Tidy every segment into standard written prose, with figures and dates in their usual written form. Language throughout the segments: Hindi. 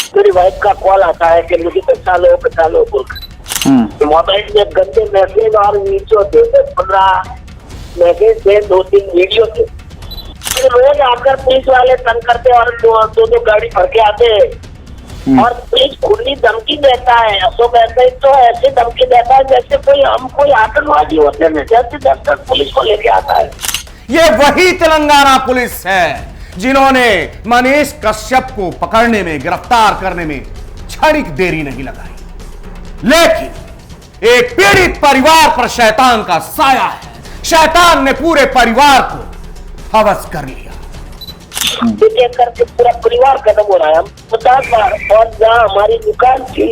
मेरी वाइफ का कॉल आता है कि मुझे बचा लो बोलकर। मोबाइल में गंदे मैसेज और वीडियो थे, 15 मैसेज थे, 2-3 वीडियो थे। फिर रोज आकर पुलिस वाले तंग करते और दो गाड़ी भर के आते हैं और पुलिस खुली धमकी देता है। अशोक ऐसे तो ऐसे धमकी देता है जैसे कोई आतंकवादी होते हैं, जैसे दफ्तर पुलिस को लेके आता है। ये वही तेलंगाना पुलिस है जिन्होंने मनीष कश्यप को पकड़ने में, गिरफ्तार करने में क्षणिक देरी नहीं लगाई, लेकिन एक पीड़ित परिवार पर शैतान का साया है। शैतान ने पूरे परिवार को हवस कर लिया। एक करके पूरा परिवार खत्म हो रहा है। हम 50 बार, और जहाँ हमारी दुकान थी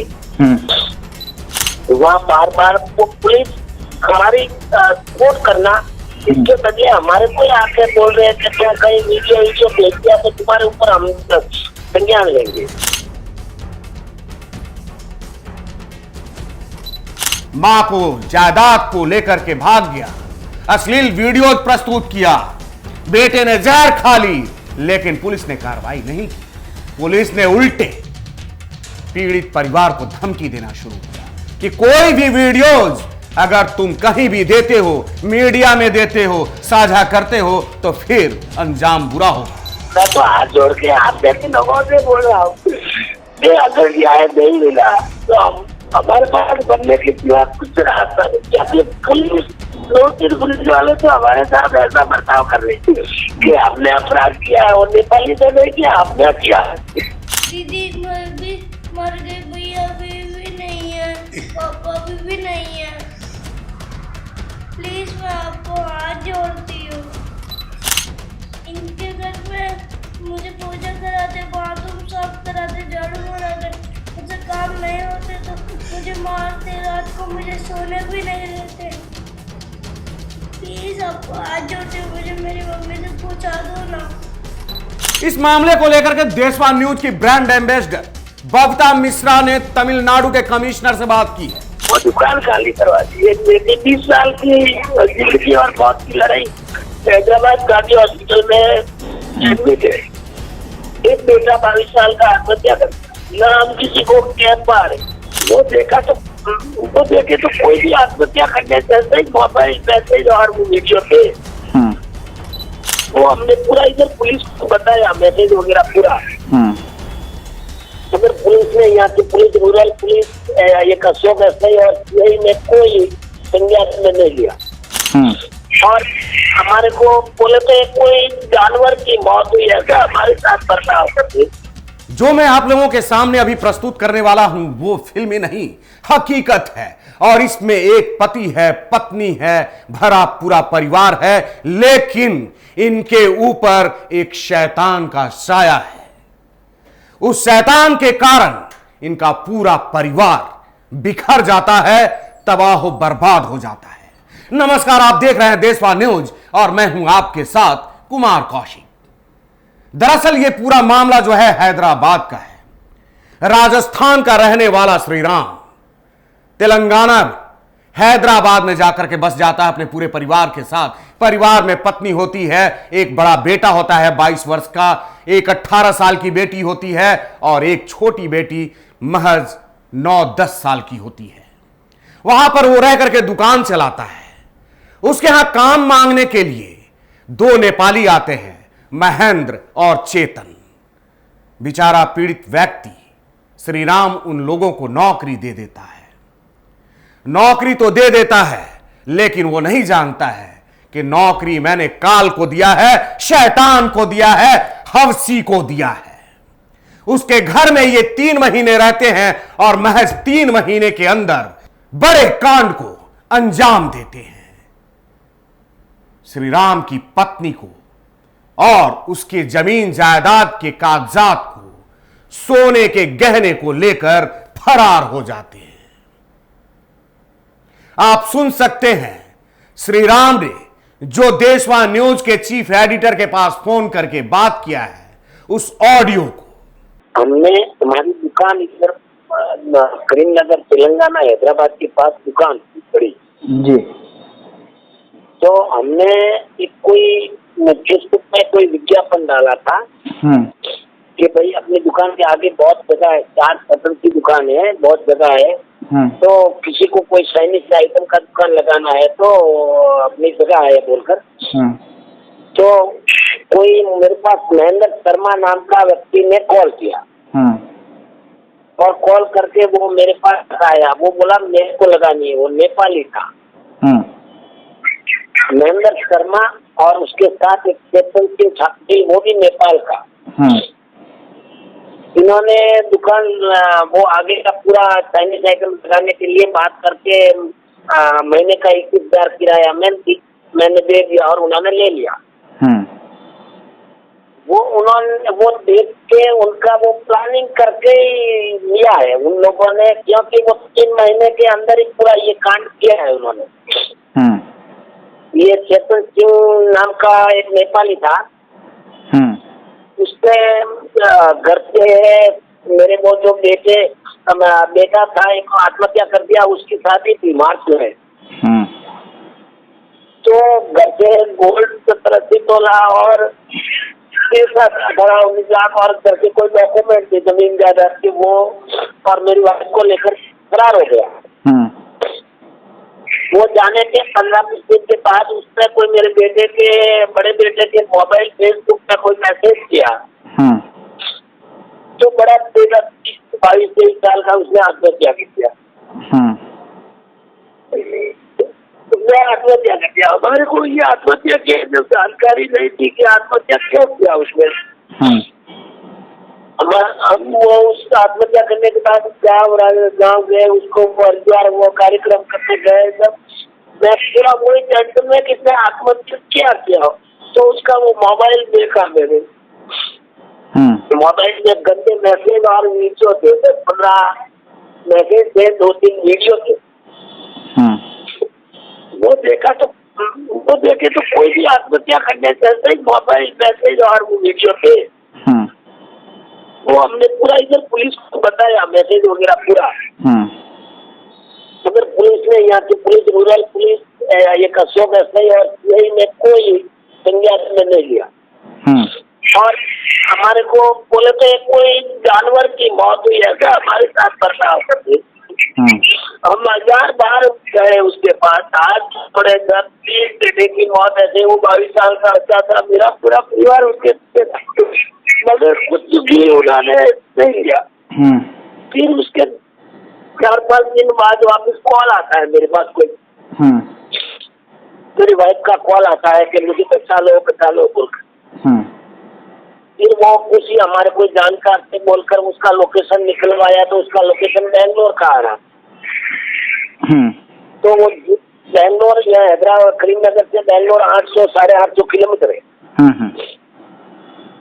वहाँ बार बार पुलिस हमारी कोर्ट करना, इसके बदले हमारे को आके बोल रहे हैं कि तुम कहीं वीडियो भेज दिया तो तुम्हारे ऊपर हम संज्ञान लेंगे। मां को जायदाद को लेकर के भाग गया, अश्लील वीडियो प्रस्तुत किया, बेटे ने जहर खा ली, लेकिन पुलिस ने कार्रवाई नहीं की। पुलिस ने उल्टे पीड़ित परिवार को धमकी देना शुरू किया कि कोई भी वीडियोज अगर तुम कहीं भी देते हो, मीडिया में देते हो, साझा करते हो, तो फिर अंजाम बुरा होगा। मैं तो हाथ जोड़ के आप जैसे लोगों से बोल रहा हूँ, अगर न्याय नहीं मिला तो हम हमारे पास बनने के सिवा कुछ रास्ता नहीं। पुलिस 2-3 पुलिस वाले तो हमारे साथ ऐसा बर्ताव कर रहे कि हमने अपराध किया है और नेपाली तो नहीं किया, हमने किया। दीदी मर गई, भैया भी नहीं है, पापा भी नहीं है। प्लीज मैं आपको हाथ जोड़ती हूँ। इनके घर में मुझे पूजा कराते, बाथरूम साफ कराते, झाड़ू मारते, मुझे काम नहीं होते तो मुझे मारते, रात को मुझे सोने भी नहीं देते। प्लीज आपको हाथ जोड़ती हूँ, मुझे मेरी मम्मी से पूछा दो ना। इस मामले को लेकर के देशवान न्यूज की ब्रांड एम्बेसडर बबीता मिश्रा ने तमिलनाडु के कमिश्नर से बात की है। वो दुकान खाली करवा दी। 20 साल की जिंदगी और मौत की लड़ाई हैदराबाद गांधी हॉस्पिटल में एडमिट है। एक बेटा 22 साल का आत्महत्या कर, ना हम किसी को कह पा रहे। वो देखे तो कोई भी आत्महत्या करने जैसे ही मोबाइल मैसेज और वो वीडियो थे, वो हमने पूरा इधर पुलिस को बताया, मैसेज वगैरह पूरा। अगर पुलिस ने, यहाँ की पुलिस, रूरल पुलिस, एक अशोक एसआई और सीआई ने कोई संज्ञान में नहीं लिया। और हमारे को बोले तो कोई जानवर की मौत हुई है क्या हमारे साथ बर्ताव करते। जो मैं आप लोगों के सामने अभी प्रस्तुत करने वाला हूं वो फिल्मी नहीं, हकीकत है। और इसमें एक पति है, पत्नी है, भरा पूरा परिवार है, लेकिन इनके ऊपर एक शैतान का साया है। उस शैतान के कारण इनका पूरा परिवार बिखर जाता है, तबाह बर्बाद हो जाता है। नमस्कार, आप देख रहे हैं देशवान न्यूज और मैं हूं आपके साथ कुमार कौशिक। दरअसल ये पूरा मामला जो है हैदराबाद का है। राजस्थान का रहने वाला श्रीराम तेलंगाना हैदराबाद में जाकर के बस जाता है अपने पूरे परिवार के साथ। परिवार में पत्नी होती है, एक बड़ा बेटा होता है 22 वर्ष का, एक 18 साल की बेटी होती है और एक छोटी बेटी महज 9-10 साल की होती है। वहां पर वो रह करके दुकान चलाता है। उसके यहां काम मांगने के लिए 2 नेपाली आते हैं, महेंद्र और चेतन। बेचारा पीड़ित व्यक्ति श्रीराम उन लोगों को नौकरी दे देता है। नौकरी तो दे देता है, लेकिन वो नहीं जानता है कि नौकरी मैंने काल को दिया है, शैतान को दिया है, हवसी को दिया है। उसके घर में ये 3 महीने रहते हैं और महज 3 महीने के अंदर बड़े कांड को अंजाम देते हैं। श्री राम की पत्नी को और उसके जमीन जायदाद के कागजात को, सोने के गहने को लेकर फरार हो जाते हैं। आप सुन सकते हैं श्री राम ने जो देशवान न्यूज के चीफ एडिटर के पास फोन करके बात किया है, उस ऑडियो को। हमने हमारी दुकान इधर करीमनगर तेलंगाना हैदराबाद के पास दुकान पड़ी जी। तो हमने एक कोई फेसबुक में कोई विज्ञापन डाला था कि भाई अपनी दुकान के आगे बहुत जगह है, 4 शटर की दुकान है, बहुत जगह है, तो किसी को कोई चाइनीज आइटम का दुकान लगाना है तो अपनी जगह है बोलकर। तो कोई मेरे पास महेंद्र शर्मा नाम का व्यक्ति ने कॉल किया और कॉल करके वो मेरे पास आया, वो बोला मेरे को लगानी है, वो नेपाली था महेंद्र शर्मा, और उसके साथ एक चेतन सिंह छात्री, वो भी नेपाल का। इन्होंने दुकान वो आगे का पूरा चाइनीज आइटम लगाने के लिए बात करके महीने का 21,000 किराया मैंने दे दिया और उन्होंने ले लिया। वो देख के उनका वो प्लानिंग करके लिया है उन लोगों ने, क्योंकि वो 3 महीने के अंदर ही पूरा ये कांड किया है उन्होंने। ये चेतन सिंह नाम का एक नेपाली था, उसने घर से मेरे वो जो बेटा था एक आत्महत्या कर दिया, उसकी शादी थी मार्च में। तो घर से गोल्ड 70-80 तोला और 18-19 लाख और घर के कोई डॉक्यूमेंट थे जमीन जायदाद के, वो और मेरी वाइफ को लेकर फरार हो गया। वो जाने के 15-20 दिन के बाद उसने कोई मेरे बड़े बेटे के मोबाइल फेसबुक पे कोई मैसेज किया, तो बड़ा 22-23 साल का उसने आत्महत्या किया। उसने आत्महत्या कर दिया। हमारे को ये आत्महत्या की जानकारी नहीं थी कि आत्महत्या क्यों किया उसने। हम वो उस आत्महत्या करने के बाद गाँव गए, उसको हरिद्वार वो कार्यक्रम करने गए, जब मैं पूरा वही टेंशन में किसने आत्महत्या किया तो उसका वो मोबाइल देखा मैंने। मोबाइल में गंदे मैसेज और वीडियो थे, 10-15 मैसेज थे, 2-3 वीडियो थे। वो देखे तो कोई भी आत्महत्या करने चलते ही मोबाइल मैसेज और वो वीडियो थे। वो हमने पूरा इधर पुलिस को बताया, मैसेज वगैरह पूरा, मगर पुलिस ने, यहाँ की पुलिस, रूरल पुलिस, एक अशोक एसआई और सीआई ने कोई संज्ञान में नहीं लिया। और हमारे को बोले तो कोई जानवर की मौत हुई है क्या हमारे साथ बर्ताव करते। हम 1000 बार गए उसके पास, आज थोड़े 10-20 बेटे की मौत ऐसे, वो 22 साल का बच्चा था, मेरा पूरा परिवार उसके था, मगर कुछ भी उन्होंने नहीं लिया। फिर उसके 4-5 दिन बाद वापस कॉल आता है मेरे पास, कोई मेरी वाइफ का कॉल आता है कि मुझे बचा लो बोलकर। फिर वो किसी हमारे कोई जानकार से बोलकर उसका लोकेशन निकलवाया, तो उसका लोकेशन बैंगलोर का आ रहा। तो वो बैंगलोर या हैदराबाद, करीमनगर से बैंगलोर 800-850 किलोमीटर है।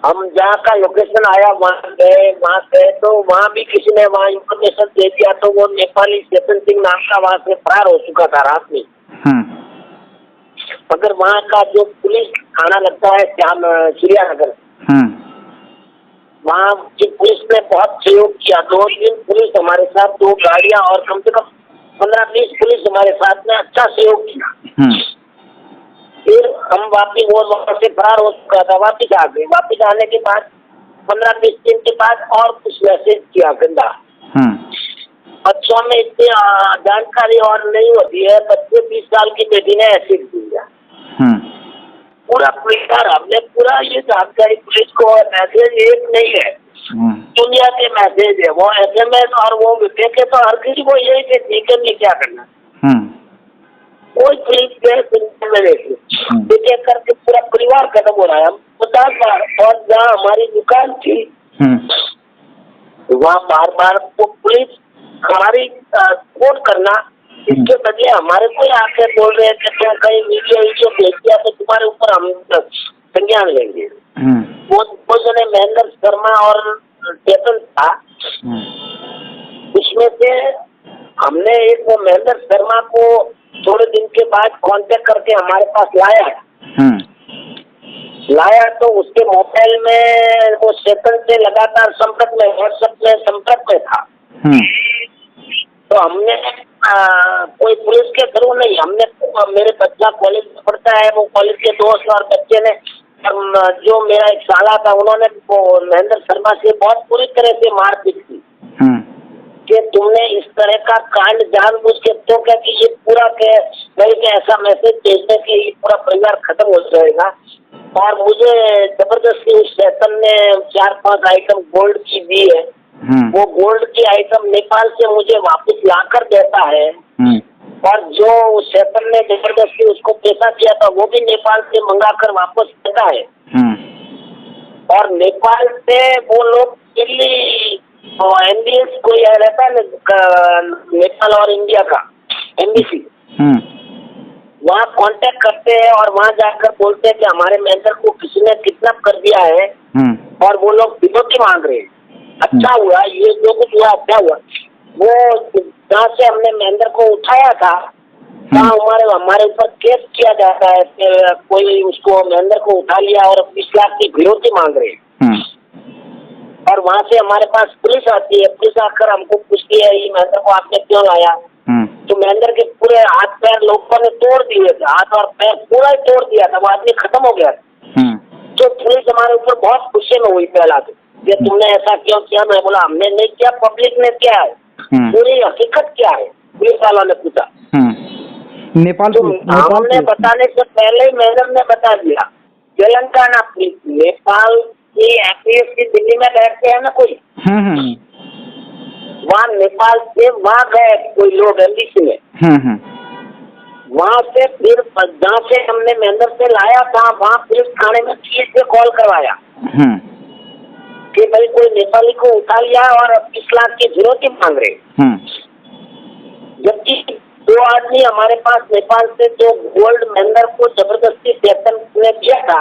हम जहाँ का लोकेशन आया वहाँ गए तो वहाँ भी किसी ने वहाँ इंफॉर्मेशन दे दिया, तो वो नेपाली चेतन सिंह नाम का वहाँ से फरार हो चुका था रात में। मगर वहाँ का जो पुलिस थाना लगता है चिड़ियानगर, वहाँ की पुलिस ने बहुत सहयोग किया। 2 दिन पुलिस हमारे साथ, 2 गाड़ियाँ और कम से कम 15-20 पुलिस हमारे साथ में अच्छा सहयोग किया। फिर हम वापिस, वो वहाँ से फरार हो चुका था, वापिस आ गए। वापिस आने के बाद 15-20 दिन के बाद और कुछ मैसेज किया गंदा। बच्चों में इतनी जानकारी और नहीं होती है, बच्चे 20 साल की बेटी ने एसिड दिया। पूरा परिवार, हमने पूरा ये जानकारी पुलिस को, मैसेज एक नहीं है, दुनिया के मैसेज है, वो SMS और वो देखे तो हर किसी को यही कि देखे नहीं क्या करना। कोई पुलिस देखे करके पूरा परिवार खत्म हो रहा है। हम 50 बार, और जहाँ हमारी दुकान थी वहाँ बार वो पुलिस हमारी कोर्ट करना, इसके बदले हमारे को आके बोल रहे हैं कि तुम कहीं वीडियो भेज दिया तो तुम्हारे ऊपर हम संज्ञान लेंगे। वो जने महेंद्र शर्मा और चेतन था, उसमें से हमने एक वो महेंद्र शर्मा को थोड़े दिन के बाद कांटेक्ट करके हमारे पास लाया तो उसके मोबाइल में वो चेतन से लगातार संपर्क में, व्हाट्सएप में संपर्क में था। तो हमने कोई पुलिस के थ्रू नहीं, हमने, मेरे बच्चा कॉलेज में पढ़ता है, वो कॉलेज के दोस्त और बच्चे ने जो मेरा एक साला था उन्होंने महेंद्र शर्मा से बहुत पूरी तरह से मारपीट की कि तुमने इस तरह का कांड जानबूझ के तो क्या कि ये पूरा के ऐसा मैसेज भेजने के ये पूरा परिवार खत्म हो जाएगा। और मुझे जबरदस्ती उस चेतन ने 4-5 आइटम गोल्ड की दी है। वो गोल्ड की आइटम नेपाल से मुझे वापस लाकर देता है। और जो उस चेतन ने जबरदस्ती उसको पैसा दिया था वो भी नेपाल से मंगाकर वापस देता है। और नेपाल से वो लोग दिल्ली एमबीएस कोई रहता है नेपाल और इंडिया का एमबीसी, वहाँ कांटेक्ट करते हैं और वहाँ जाकर बोलते हैं कि हमारे महेंद्र को किसी ने किडनैप कर दिया है और वो लोग फिरौती मांग रहे हैं। अच्छा हुआ ये जो कुछ हुआ अच्छा हुआ। वो जहाँ से हमने महेंद्र को उठाया था वहाँ हमारे ऊपर केस किया जाता है कि कोई उसको महेंद्र को उठा लिया और 20 लाख की फिरौती मांग रहे हैं। और वहाँ से हमारे पास पुलिस आती है, पुलिस आकर हमको पूछती है ये महेंद्र को आपने क्यों लाया। तो महेंद्र के पूरे हाथ पैर लोगों ने तोड़ दिए थे, हाथ और पैर पूरा ही तोड़ दिया था, वो आदमी खत्म हो गया था। तो पुलिस हमारे ऊपर बहुत गुस्से में हुई पहला तो ये तुमने ऐसा क्यों किया। मैं बोला हमने नहीं किया, पब्लिक ने किया है, पूरी हकीकत क्या है पुलिस वालों ने पूछा। नेपाल तो हमने बताने से पहले ही महेंद्र ने बता दिया। तेलंगाना पुलिस, नेपाल की एपीएससी दिल्ली में बैठते हैं ना कोई, वहाँ नेपाल से वहाँ गए कोई लोग एमबीसी में, वहाँ से फिर जहाँ से हमने महेंद्र से लाया था वहाँ पुलिस थाने में पुलिस से कॉल करवाया कि भाई कोई नेपाली को उठा लिया और 20 लाख की फिरौती मांग रहे। जबकि 2 आदमी हमारे पास नेपाल से जो गोल्ड महेंद्र को जबरदस्ती चेतन ने दिया था,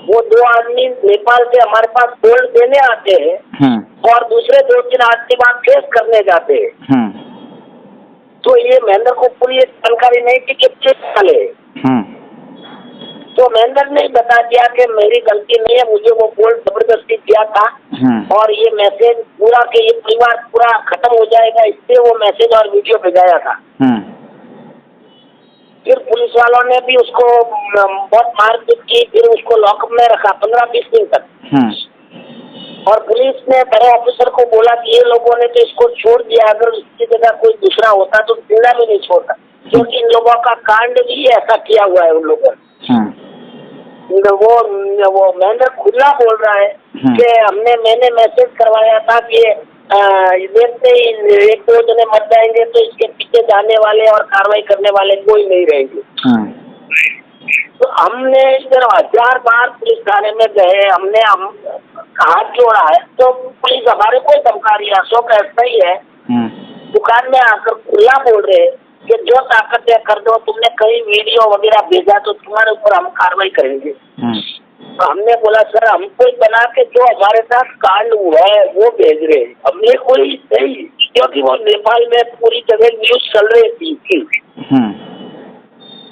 वो 2 आदमी नेपाल से हमारे पास गोल्ड देने आते हैं और दूसरे 2-3 आदमी वहाँ केस करने जाते हैं। तो ये महेंद्र को पूरी जानकारी नहीं थी कि केस चले। तो महेंद्र ने बता दिया कि मेरी गलती नहीं है, मुझे वो गोल्ड जबरदस्ती दिया था और ये मैसेज पूरा के ये परिवार पूरा खत्म हो जाएगा इसलिए वो मैसेज और वीडियो भेजाया था। फिर पुलिस वालों ने भी उसको बहुत मारपीट की, फिर उसको लॉकअप में रखा 15-20 दिन तक। और पुलिस ने बड़े ऑफिसर को बोला कि ये लोगों ने तो इसको छोड़ दिया, अगर इसकी जगह कोई दूसरा होता तो जिंदा भी नहीं छोड़ता, क्योंकि इन लोगों का कांड भी ऐसा किया हुआ है उन लोगों ने। वो महेंद्र खुला बोल रहा है कि मैंने मैसेज करवाया था कि देखते ही 1-2 जने मर जाएंगे तो इसके पीछे जाने वाले और कार्रवाई करने वाले कोई नहीं रहेंगे। तो हमने इधर 1000 बार पुलिस थाने में गए, हमने हाथ जोड़ा है तो पुलिस हमारे को धमका रही है। अशोक ऐसा ही है, दुकान में आकर खुला बोल रहे कि जो ताकत है कर दो, तुमने कहीं वीडियो वगैरह भेजा तो तुम्हारे ऊपर हम कार्रवाई करेंगे। तो हमने बोला सर हमको बना के जो हमारे साथ कांड हुआ है वो भेज रहे, हमने कोई नहीं, क्योंकि वो नेपाल में पूरी जगह न्यूज चल रही थी।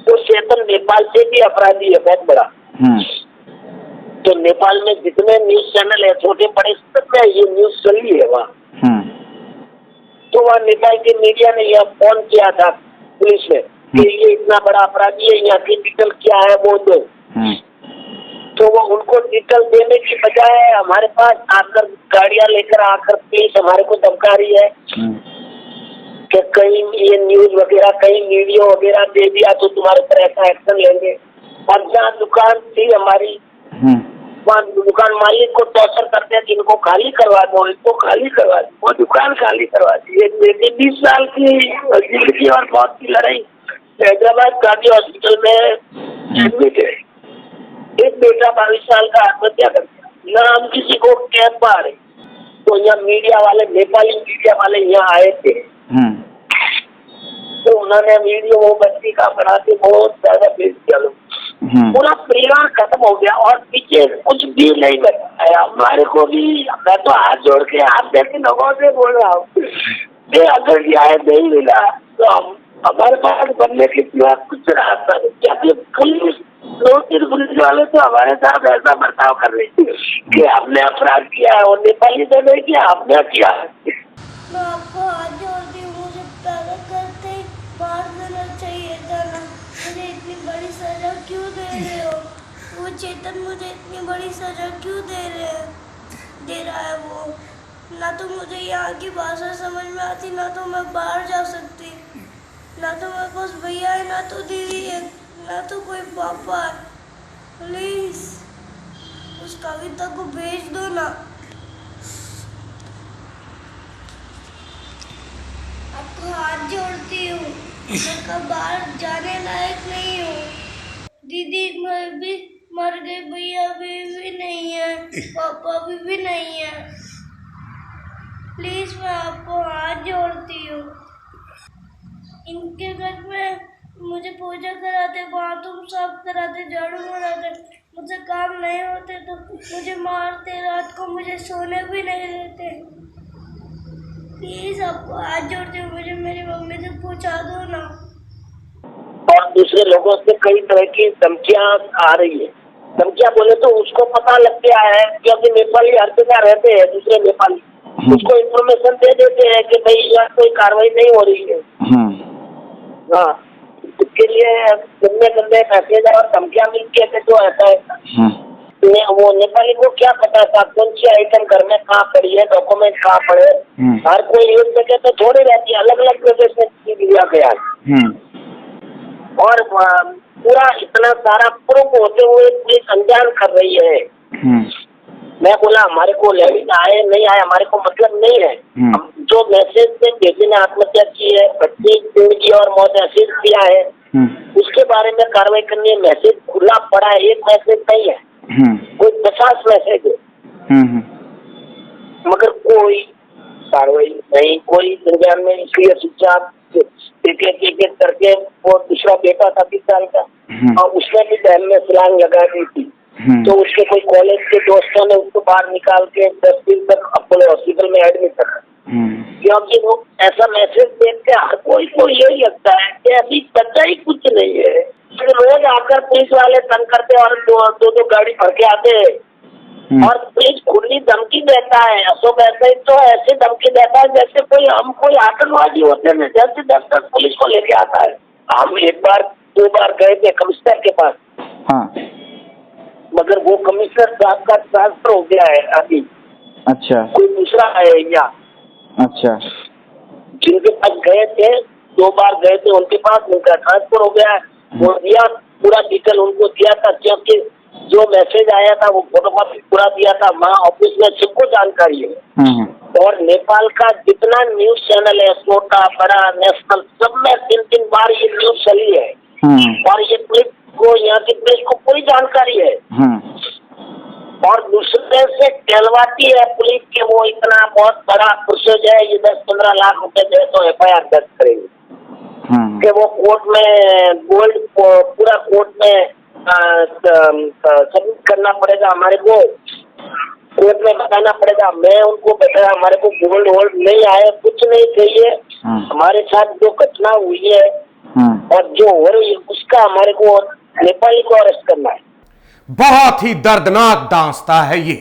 तो चेतन नेपाल से भी अपराधी है बहुत बड़ा। तो नेपाल में जितने न्यूज चैनल है छोटे बड़े सब में ये न्यूज चली है वहाँ। तो वहाँ नेपाल की मीडिया ने यह फोन किया था पुलिस में कि ये इतना बड़ा अपराधी है, यहाँ की डिटेल क्या है वो दो। तो वो उनको डिटेल देने की बजाय हमारे पास आकर गाड़ियां लेकर आकर पुलिस हमारे को धमका रही है कि कहीं ये न्यूज वगैरह कहीं वीडियो वगैरह दे दिया तो तुम्हारे पर ऐसा एक्शन लेंगे। और जहाँ दुकान थी हमारी वहाँ दुकान मालिक को टॉर्चर करते हैं कि इनको खाली करवा दो, इनको खाली करवा दो। वो दुकान खाली करवा दी। एक बेटी 20 साल की जिंदगी और मौत की लड़ाई हैदराबाद गांधी हॉस्पिटल में एडमिट है। एक बेटा 22 साल का आत्महत्या कर दिया। न हम किसी को कह पा रहे, तो यहाँ मीडिया वाले नेपाली मीडिया वाले यहाँ आए थे तो उन्होंने वीडियो वो बच्ची का बना के बहुत ज्यादा भेज दिया लोग। पूरा परिवार खत्म हो गया और पीछे कुछ भी नहीं बताया हमारे को भी। मैं तो हाथ जोड़ के आप जैसे लोगों से बोल रहा हूँ अगर न्याय नहीं मिला तो हम हमारे पास बनने के सिवा कुछ रास्ता नहीं। क्या पुलिस 2-3 पुलिस वाले तो हमारे साथ ऐसा बर्ताव कर रही थी कि हमने अपराध किया है और नेपाली तो नहीं किया, हमने किया है। मैं आपको हाथ जोड़ती हूँ, मुझे पैदा करते ही मार देना चाहिए था ना। मुझे इतनी बड़ी सजा क्यों दे रहे हो? वो चेतन मुझे इतनी बड़ी सजा क्यों दे रहा है वो? ना तो मुझे यहाँ की भाषा समझ में आती, ना तो मैं बाहर जा सकती, ना तो मेरे पास भैया है, ना तो दीदी है, ना तो कोई पापा है। प्लीज उस कविता को भेज दो ना। आपको हाथ जोड़ती हूँ, मैं कब बाहर जाने लायक नहीं हूँ। दीदी भी मर गई, भैया भी नहीं है, पापा भी नहीं है। प्लीज मैं आपको हाथ जोड़ती हूँ। इनके घर में मुझे पूजा कराते, बाथरूम साफ कराते, झाड़ू मारते, मुझसे काम नहीं होते तो मुझे मारते, रात को मुझे सोने भी नहीं देते। प्लीज आपको हाथ जोड़ती हूँ, मुझे मेरी मम्मी से पूछा दो ना। और दूसरे लोगों से कई तरह की धमकियां आ रही है। धमकियां बोले तो उसको पता लग गया है, क्योंकि नेपाली हर जगह रहते हैं, दूसरे नेपाली उसको इन्फॉर्मेशन दे देते हैं कि भाई यहाँ कोई कार्रवाई नहीं हो रही है। हाँ, इसके लिए गंदे गंदे मैसेज और धमकियां मिलती है तो ऐसा है। वो नेपाली को क्या पता था कौन सी आइटम घर में कहाँ पड़ी है, डॉक्यूमेंट कहाँ पड़े। हर कोई एक जगह तो थोड़ी रहती है, अलग अलग जगह से लिया गया है। और पूरा इतना सारा प्रूफ होते हुए पुलिस अनजान कर रही है। मैं बोला हमारे को लेविन आए नहीं आए हमारे को मतलब नहीं है। जो मैसेज से बेटी ने आत्महत्या की है, बच्ची जिंदगी और मौत मैसेज दिया है, उसके बारे में कार्रवाई करनी है। मैसेज खुला पड़ा है, एक मैसेज नहीं है, कोई 50 मैसेज है, मगर कोई कार्रवाई नहीं, कोई संज्ञान में। इसलिए शिक्षा एक एक करके वो दूसरा बेटा था 20 साल का, और उसने भी डैम में छलांग लगा दी थी। तो उसके कोई कॉलेज के दोस्तों ने उसको बाहर निकाल के 10 दिन तक अपने हॉस्पिटल में एडमिट रखा, क्योंकि वो ऐसा मैसेज देख के हर कोई को यही लगता है कि अभी बच्चा ही कुछ नहीं है। तो रोज आकर पुलिस वाले तंग करते और दो गाड़ी भर के आते हैं, और पुलिस खुली धमकी देता है। अशोक ऐसे तो ऐसे धमकी देता है जैसे हम कोई आतंकवादी होते हैं, जैसे दफ्तर पुलिस को लेके आता है। हम एक बार 2 बार गए थे कमिश्नर के पास, मगर वो कमिश्नर साहब का ट्रांसफर हो गया है अभी। अच्छा, कोई दूसरा है यहाँ। अच्छा, जिनके पास गए थे 2 बार गए थे उनके पास, उनका ट्रांसफर हो गया है। वो दिया पूरा डिटेल उनको दिया था, क्योंकि जो मैसेज आया था वो फोटोकॉपी पूरा दिया था। वहाँ ऑफिस में सबको जानकारी है। और नेपाल का जितना न्यूज चैनल है, छोटा बड़ा नेशनल, सब में 3-3 बार ये न्यूज चली है। और ये पुलिस को, यहाँ की पुलिस को पूरी जानकारी है। और दूसरे से कहलवाती है पुलिस के वो इतना बहुत बड़ा प्रोसेस है, ये 10-15 लाख रुपए दे तो FIR दर्ज करेगी। कि वो कोर्ट में गोल्ड पूरा कोर्ट में सबमिट करना पड़ेगा, हमारे को कोर्ट में बताना पड़ेगा। मैं उनको बताया हमारे को गोल्ड वोल्ड नहीं आए, कुछ नहीं चाहिए। हमारे साथ जो घटना हुई है और जो हो रही है उसका हमारे को नेपाली को अरेस्ट करना है। बहुत ही दर्दनाक दास्तां है ये।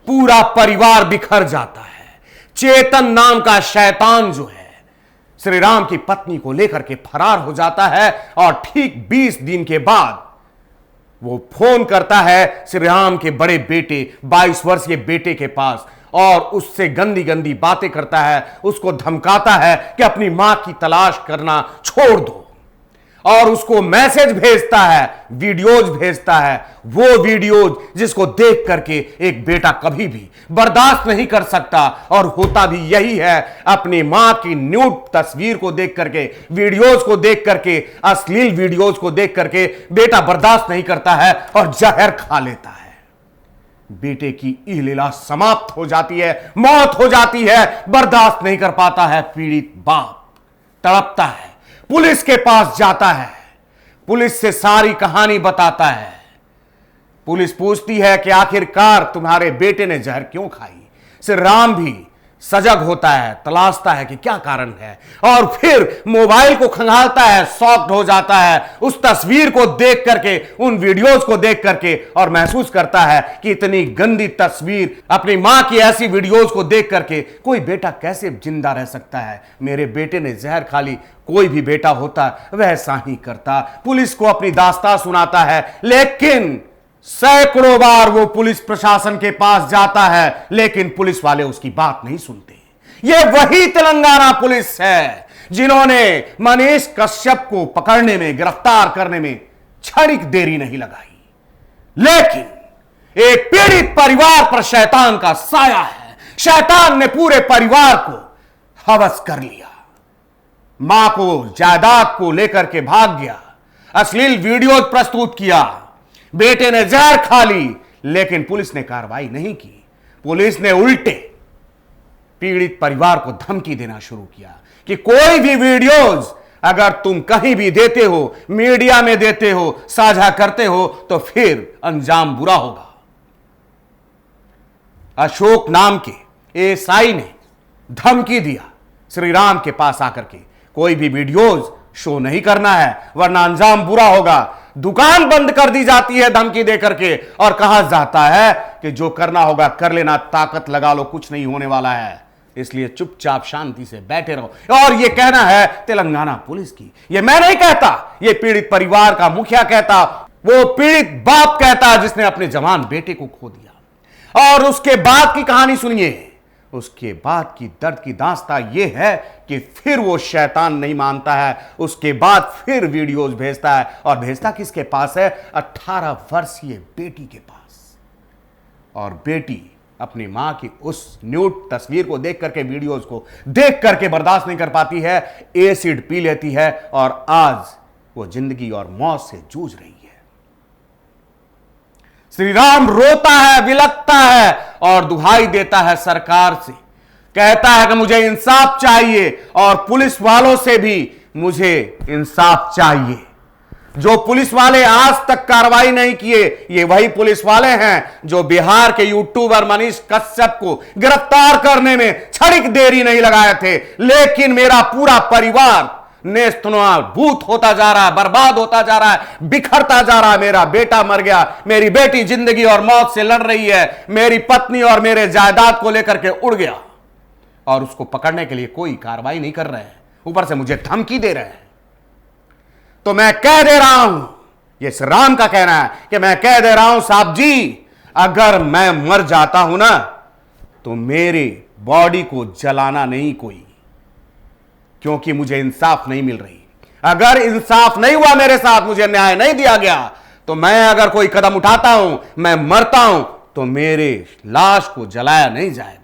पूरा परिवार बिखर जाता है। चेतन नाम का शैतान जो है श्री राम की पत्नी को लेकर के फरार हो जाता है, और ठीक 20 दिन के बाद वो फोन करता है श्री राम के बड़े बेटे 22 वर्षीय बेटे के पास, और उससे गंदी गंदी बातें करता है, उसको धमकाता है कि अपनी मां की तलाश करना छोड़ दो, और उसको मैसेज भेजता है, वीडियोज भेजता है। वो वीडियोज जिसको देख करके एक बेटा कभी भी बर्दाश्त नहीं कर सकता, और होता भी यही है। अपनी मां की न्यूड तस्वीर को देख करके, वीडियोज को देख करके, अश्लील वीडियोज को देख करके बेटा बर्दाश्त नहीं करता है और जहर खा लेता है। बेटे की लीला समाप्त हो जाती है, मौत हो जाती है। बर्दाश्त नहीं कर पाता है पीड़ित बाप, तड़पता है, पुलिस के पास जाता है, पुलिस से सारी कहानी बताता है। पुलिस पूछती है कि आखिरकार तुम्हारे बेटे ने जहर क्यों खाई। श्री राम भी सजग होता है, तलाशता है कि क्या कारण है, और फिर मोबाइल को खंगालता है, शॉक्ड हो जाता है उस तस्वीर को देख करके, उन वीडियोस को देख करके, और महसूस करता है कि इतनी गंदी तस्वीर, अपनी मां की ऐसी वीडियोस को देख करके कोई बेटा कैसे जिंदा रह सकता है। मेरे बेटे ने जहर खा ली, कोई भी बेटा होता वैसा ही करता। पुलिस को अपनी दास्तां सुनाता है, लेकिन सैकड़ों बार वो पुलिस प्रशासन के पास जाता है, लेकिन पुलिस वाले उसकी बात नहीं सुनते। ये वही तेलंगाना पुलिस है जिन्होंने मनीष कश्यप को पकड़ने में, गिरफ्तार करने में क्षणिक देरी नहीं लगाई। लेकिन एक पीड़ित परिवार पर शैतान का साया है। शैतान ने पूरे परिवार को हवस कर लिया। मां को जायदाद को लेकर के भाग गया, अश्लील वीडियो प्रस्तुत किया, बेटे ने जहर खा ली, लेकिन पुलिस ने कार्रवाई नहीं की। पुलिस ने उल्टे पीड़ित परिवार को धमकी देना शुरू किया कि कोई भी वीडियोज अगर तुम कहीं भी देते हो, मीडिया में देते हो, साझा करते हो, तो फिर अंजाम बुरा होगा। अशोक नाम के एएसआई ने धमकी दिया श्रीराम के पास आकर के, कोई भी वीडियोज शो नहीं करना है वरना अंजाम बुरा होगा। दुकान बंद कर दी जाती है धमकी देकर के, और कहा जाता है कि जो करना होगा कर लेना, ताकत लगा लो, कुछ नहीं होने वाला है, इसलिए चुपचाप शांति से बैठे रहो। और यह कहना है तेलंगाना पुलिस की, यह मैं नहीं कहता, यह पीड़ित परिवार का मुखिया कहता, वो पीड़ित बाप कहता जिसने अपने जवान बेटे को खो दिया। और उसके बाद की कहानी सुनिए। उसके बाद की दर्द की दास्तां यह है कि फिर वो शैतान नहीं मानता है, उसके बाद फिर वीडियोज भेजता है, और भेजता किसके पास है? 18 वर्षीय बेटी के पास। और बेटी अपनी मां की उस न्यूड तस्वीर को देख करके, वीडियोज को देख करके बर्दाश्त नहीं कर पाती है, एसिड पी लेती है, और आज वो जिंदगी और मौत से जूझ रही है। श्री राम रोता है, विलखता है और दुहाई देता है सरकार से, कहता है कि मुझे इंसाफ चाहिए, और पुलिस वालों से भी मुझे इंसाफ चाहिए। जो पुलिस वाले आज तक कार्रवाई नहीं किए, ये वही पुलिस वाले हैं जो बिहार के यूट्यूबर मनीष कश्यप को गिरफ्तार करने में क्षणिक देरी नहीं लगाए थे। लेकिन मेरा पूरा परिवार नेस्तनाबूत होता जा रहा है, बर्बाद होता जा रहा है, बिखरता जा रहा है। मेरा बेटा मर गया, मेरी बेटी जिंदगी और मौत से लड़ रही है, मेरी पत्नी और मेरे जायदाद को लेकर के उड़ गया, और उसको पकड़ने के लिए कोई कार्रवाई नहीं कर रहे हैं, ऊपर से मुझे धमकी दे रहे हैं। तो मैं कह दे रहा हूं, ये श्री राम का कहना है कि मैं कह दे रहा हूं साहब जी, अगर मैं मर जाता हूं ना, तो मेरी बॉडी को जलाना नहीं कोई, क्योंकि मुझे इंसाफ नहीं मिल रही। अगर इंसाफ नहीं हुआ मेरे साथ, मुझे न्याय नहीं दिया गया, तो मैं अगर कोई कदम उठाता हूं, मैं मरता हूं, तो मेरे लाश को जलाया नहीं जाएगा।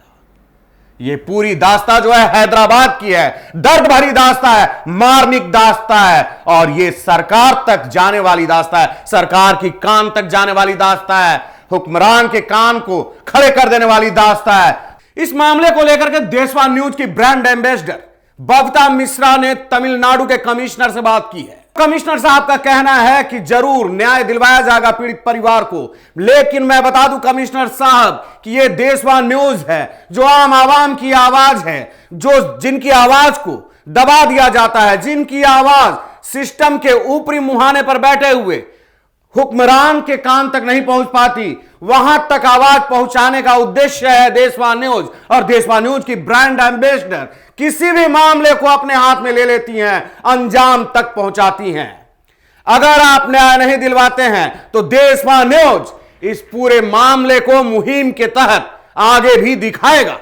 ये पूरी दास्तां जो है हैदराबाद की है, दर्द भरी दास्तां है, मार्मिक दास्तां है, और ये सरकार तक जाने वाली दास्तां है, सरकार की कान तक जाने वाली दास्तां है, हुक्मरान के कान को खड़े कर देने वाली दास्तां है। इस मामले को लेकर के देशवान न्यूज की ब्रांड एम्बेसडर बबीता मिश्रा ने तमिलनाडु के कमिश्नर से बात की है। कमिश्नर साहब का कहना है कि जरूर न्याय दिलवाया जाएगा पीड़ित परिवार को, लेकिन मैं बता दूं कमिश्नर साहब कि यह देशवान न्यूज है, जो आम आवाम की आवाज है, जो जिनकी आवाज को दबा दिया जाता है, जिनकी आवाज सिस्टम के ऊपरी मुहाने पर बैठे हुए हुक्मरान के कान तक नहीं पहुंच पाती, वहां तक आवाज पहुंचाने का उद्देश्य है देशवान न्यूज। और देशवान न्यूज की ब्रांड एम्बेसडर किसी भी मामले को अपने हाथ में ले लेती हैं, अंजाम तक पहुंचाती हैं। अगर आप न्याय नहीं दिलवाते हैं तो देशवान न्यूज इस पूरे मामले को मुहिम के तहत आगे भी दिखाएगा।